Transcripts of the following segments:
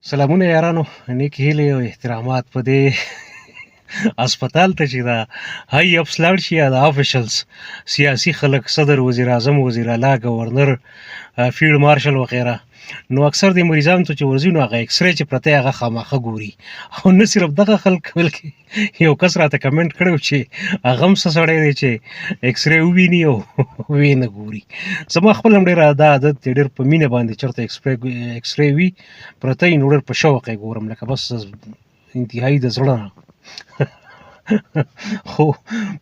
سلامونه یارانو، نیک هیلې او احترامات په دې هسپتال ته چې دا هاي اپس لاړ شي یا د افیشلز سیاسي خلک، صدر، وزیر اعظم، وزیر اعلی، گورنر، فیلډ مارشل وغیره، نو اکثر د مریضانو ته چې ورځي نو هغه ایکس رې چې پرته هغه خامخه ګوري. او نه صرف دغه خلک، بلکې یو کس راته کمنټ کړی و چې هغه هم څه سړی دی چې ایکس رې وویني او ویې نه ګوري. زما خپل هم ډېر دا عادت دی، ډېر په مینه باندې چېرته ایکس رې وي پرته وي نو ډېر په شوق یې ګورم، لکه بس انتهایي د زړه نه. خو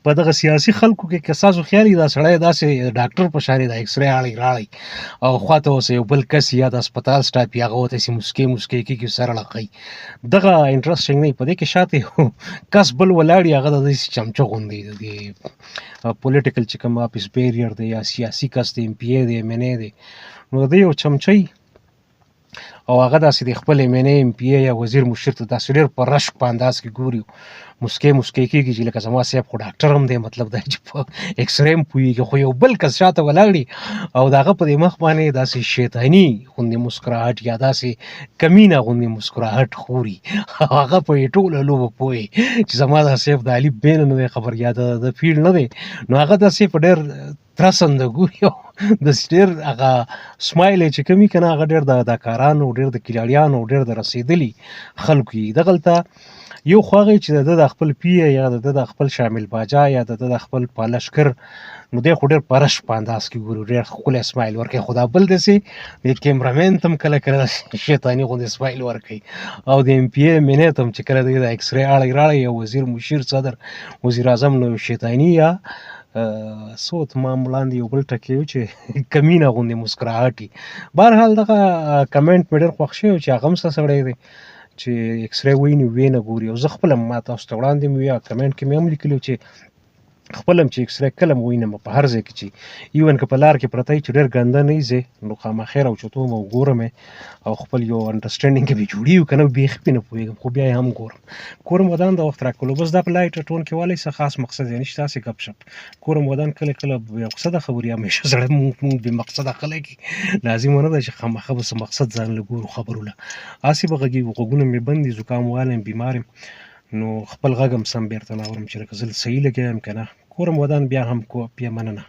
په دغه سیاسي خلکو کې که ستاسو خیال وي دا سړی داسې ډاکټر په شان د ایکس رې اړی راړی او خواته اوس یو بل کس یا د هسپتال سټاف یا هغه ورته هسې مسکۍ کېږي، سر اړخوي. دغه انټرسټینګ نه وي. په دې کې شاته یو کس بل ولاړ وي، هغه د داسې چمچه غوندې د دې پولیټیکل چې کوم اپس بیریر دی یا سیاسي کس دی، ایم پی ای دی، ایم این ای دی، نو د دې یو چمچه او هغه داسې د خپل ایم این ای، ایم پی ای یا وزیر مشیر ته داسې ډېر په رشک په انداز کې ګوري، مسکۍ کېږي چې لکه زما صاحب خو ډاکټر هم دی، مطلب دا چې په ایکس رې هم پوهېږي. خو یو بل کس شاته ولاړ وي او د هغه په دې مخ باندې داسې شیطاني غوندې مسکراهټ یا داسې کمینه غوندې مسکراهټ خوري او هغه په یې ټوله لوبه پوهې چې زما دا صاحب د الف ب نه نه دی خبر یا د فیلډ نه دی، نو هغه داسې په ډېر ترسنده ګوري او داسې ډېر هغه سمایل یې چې کوم وي که نه، هغه ډېر د اداکارانو، ډېر د کلاړیانو، ډېر د رسېدلي خلکو وي. دغلته یو خو هغه چې د ده د خپل پیه یا د ده د خپل شامل باجا یا د ده د خپل پالشکر، نو دی خو ډېر په رشک په انداز کې ګوري، ډېر ښکلی سمایل ورکوي. خو دا بل داسې د کیمرامین ته هم کله کله شیطاني غوندې سمایل ورکوي او د ایم پی ای، ایم این ای ته هم چې کله دی د ایکس رې اړی راړی یا وزیر مشیر، صدر، وزیر اعظم، نو شیطاني یا څه تمام وړاندې یو بل ټکی و چې کمینه غوندې مسکراهټ وي. بهرحال دغه کمنټ مې ډېر خوښ شوی چې هغه هم څه سړی دی چې ایکس رې ویني ویې نه ګوري. او زه خپله ما تاسو ته وړاندې مې وي کمنټ کې مې هم لیکلي و چې خپل هم چې ایکس رې کله م وینم په هر ځای کې چې ایون که په لار کې پرته وي چې ډېر ګنده نه وي ځای، نو خامخا راوچتوم او ګورم یې او خپل یو انډرسټینډینګ کې مې جوړېږي که نه بیخي پرې نه پوهېږم، خو بیا یې هم ګورم ودان د وخت راکولو. بس دا په لایټ ټون کې والی څه خاص مقصد یې نشته، هسې ګپ شپ کورم ودان کله کله بې مقصده خبرې، همیشه زړه مونږ بې مقصده خلک یي، لازمه نه ده چې خامخا به څه مقصد ځان له ګورو خبرو له، هسې به غږېږو، غوږونه مې بند دي، زکام والی یم، بیمار یم، نو خپل غږ هم سم بېرته نه اورم چې لکه زه صحیح لګیا یم که نه. کورم ودان بیا هم بیا مننه.